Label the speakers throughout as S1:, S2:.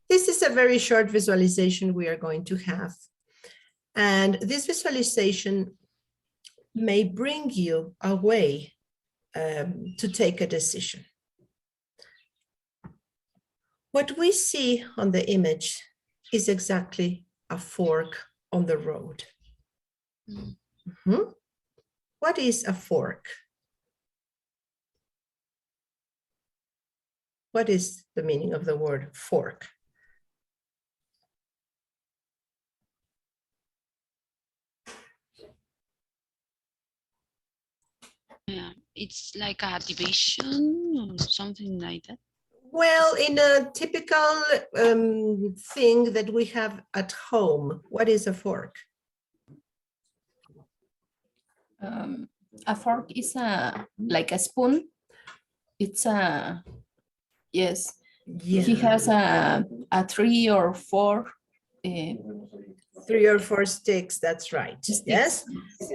S1: This is a very short visualization we are going to have. And this visualization may bring you a way to take a decision. What we see on the image is exactly a fork on the road. Mm-hmm. What is a fork? What is the meaning of the word fork?
S2: Yeah, it's like a division or something like that.
S1: Well, in a typical thing that we have at home, what is a fork?
S3: A fork is like a spoon. It's a, yes. Yeah. He has a 3 or 4.
S1: 3 or 4 sticks, that's right. Sticks. Yes,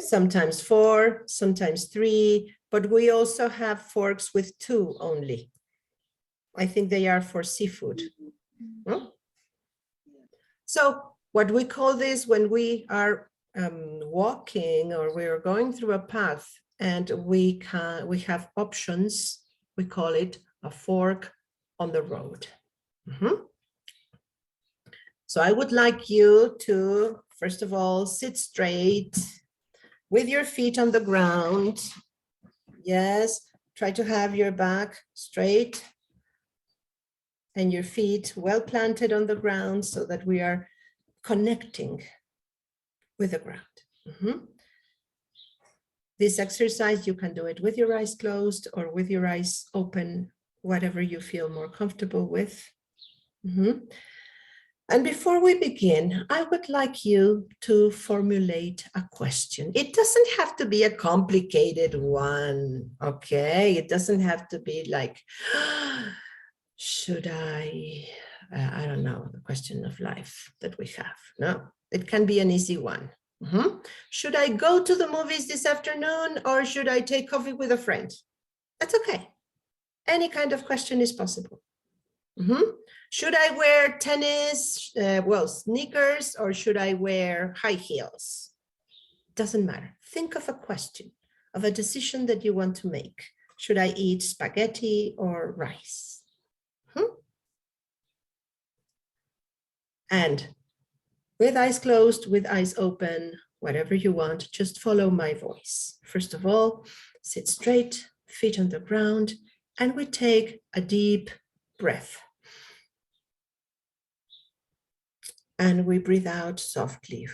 S1: sometimes 4, sometimes 3, but we also have forks with 2 only. I think they are for seafood. Huh? So what we call this when we are walking or we are going through a path and we have options, we call it a fork on the road. Mm-hmm. So I would like you to, first of all, sit straight with your feet on the ground. Yes, try to have your back straight and your feet well planted on the ground so that we are connecting with the ground. Mm-hmm. This exercise, you can do it with your eyes closed or with your eyes open, whatever you feel more comfortable with. Mm-hmm. And before we begin, I would like you to formulate a question. It doesn't have to be a complicated one, okay? It doesn't have to be like, should I don't know, the question of life that we have. No, it can be an easy one. Mm-hmm. Should I go to the movies this afternoon or should I take coffee with a friend? That's okay. Any kind of question is possible. Mm-hmm. Should I wear tennis, sneakers, or should I wear high heels? Doesn't matter. Think of a question, of a decision that you want to make. Should I eat spaghetti or rice? And with eyes closed, with eyes open, whatever you want, just follow my voice. First of all, sit straight, feet on the ground, and we take a deep breath. And we breathe out softly.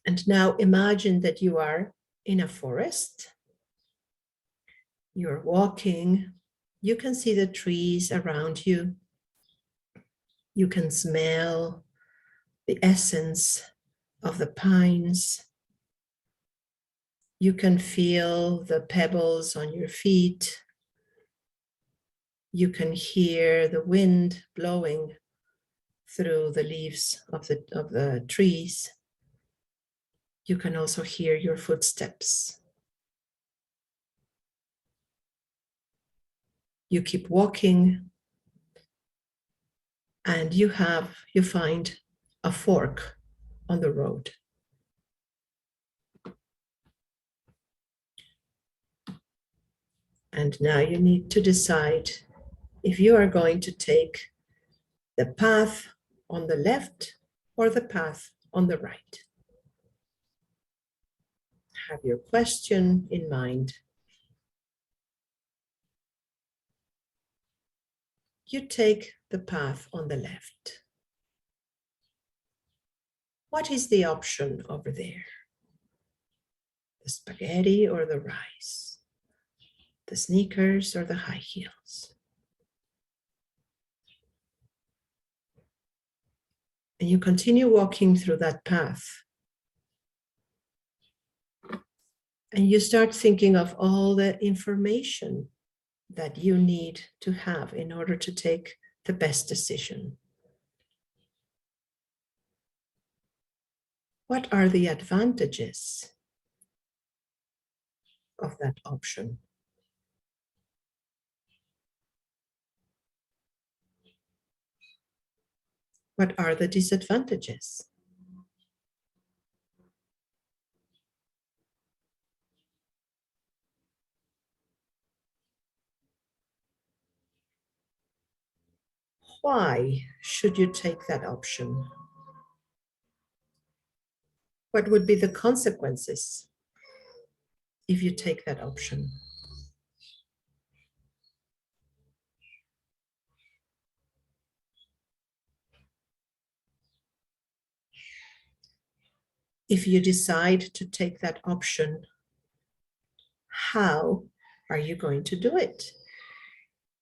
S1: And now imagine that you are in a forest. You're walking. You can see the trees around you. You can smell the essence of the pines. You can feel the pebbles on your feet. You can hear the wind blowing through the leaves of the trees. You can also hear your footsteps. You keep walking and you find a fork on the road. And now you need to decide if you are going to take the path on the left or the path on the right. Have your question in mind. You take the path on the left. What is the option over there? The spaghetti or the rice? The sneakers or the high heels? And you continue walking through that path. And you start thinking of all the information that you need to have in order to take the best decision. What are the advantages? of that option. What are the disadvantages? Why should you take that option? What would be the consequences if you take that option? If you decide to take that option, how are you going to do it?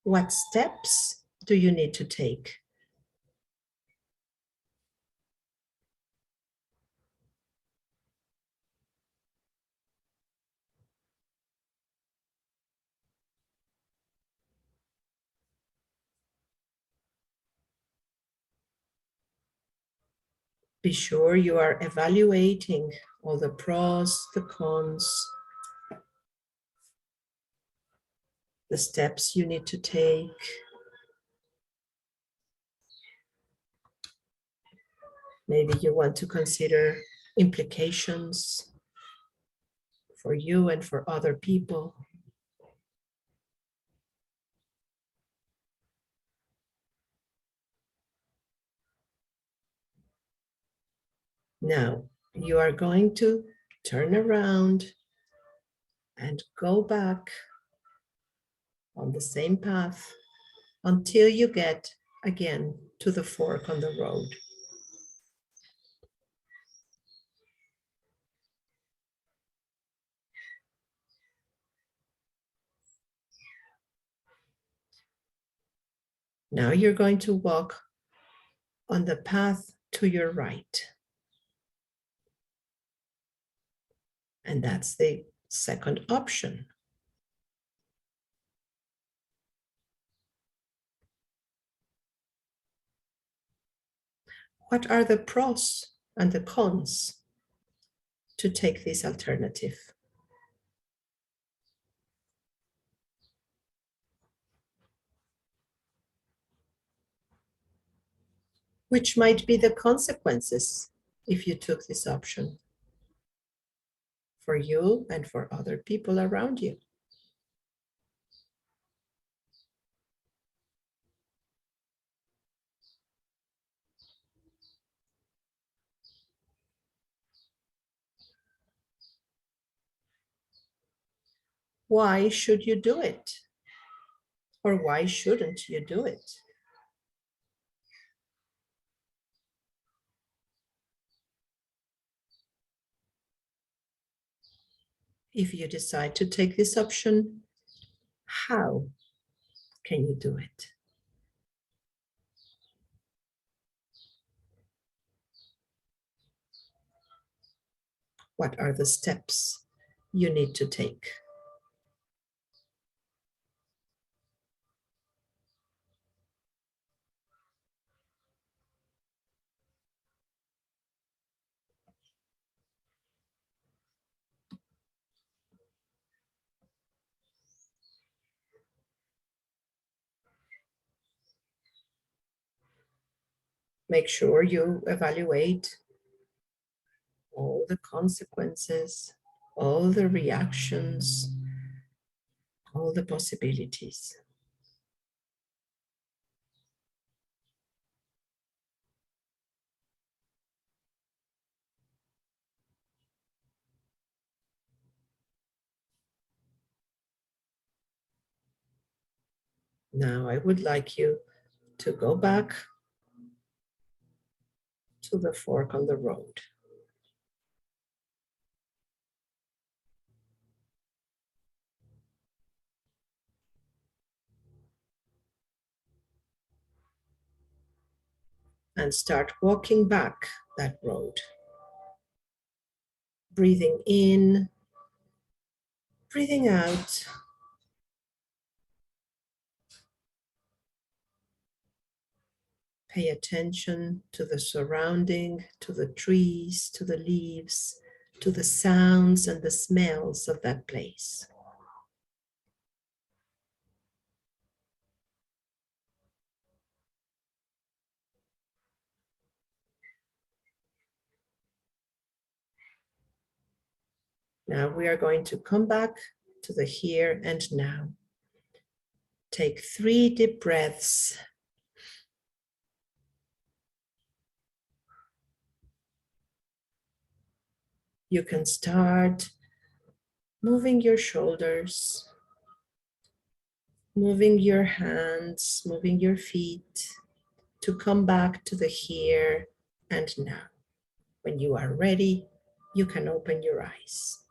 S1: What steps do you need to take? Be sure you are evaluating all the pros, the cons, the steps you need to take. Maybe you want to consider implications for you and for other people. Now, you are going to turn around and go back on the same path until you get again to the fork on the road. Now you're going to walk on the path to your right. And that's the second option. What are the pros and the cons to take this alternative? Which might be the consequences if you took this option for you and for other people around you? Why should you do it? Or why shouldn't you do it? If you decide to take this option, how can you do it? What are the steps you need to take? Make sure you evaluate all the consequences, all the reactions, all the possibilities. Now I would like you to go back to the fork on the road. And start walking back that road. Breathing in, breathing out. Pay attention to the surrounding, to the trees, to the leaves, to the sounds and the smells of that place. Now we are going to come back to the here and now. Take 3 deep breaths. You can start moving your shoulders, moving your hands, moving your feet to come back to the here and now. When you are ready, you can open your eyes.